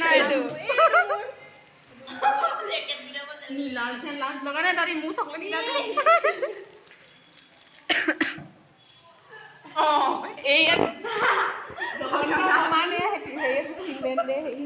না এইটো নীলাল যেন লাজ লগা নাই তাৰি মোৰ চকলে নিলা এই মানে হেৰি ফিনলেণ্ড দে হেৰি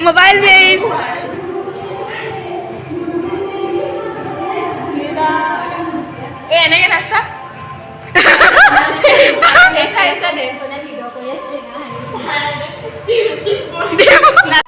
मोबाइल में ए এনেকে ৰাস্তা ऐसा दे सोना वीडियो को ये ना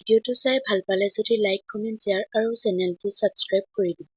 ভিডিঅ'টো চাই ভাল পালে যদি লাইক, কমেণ্ট, শ্বেয়াৰ আৰু চেনেলটো ছাবস্ক্ৰাইব কৰি দিব।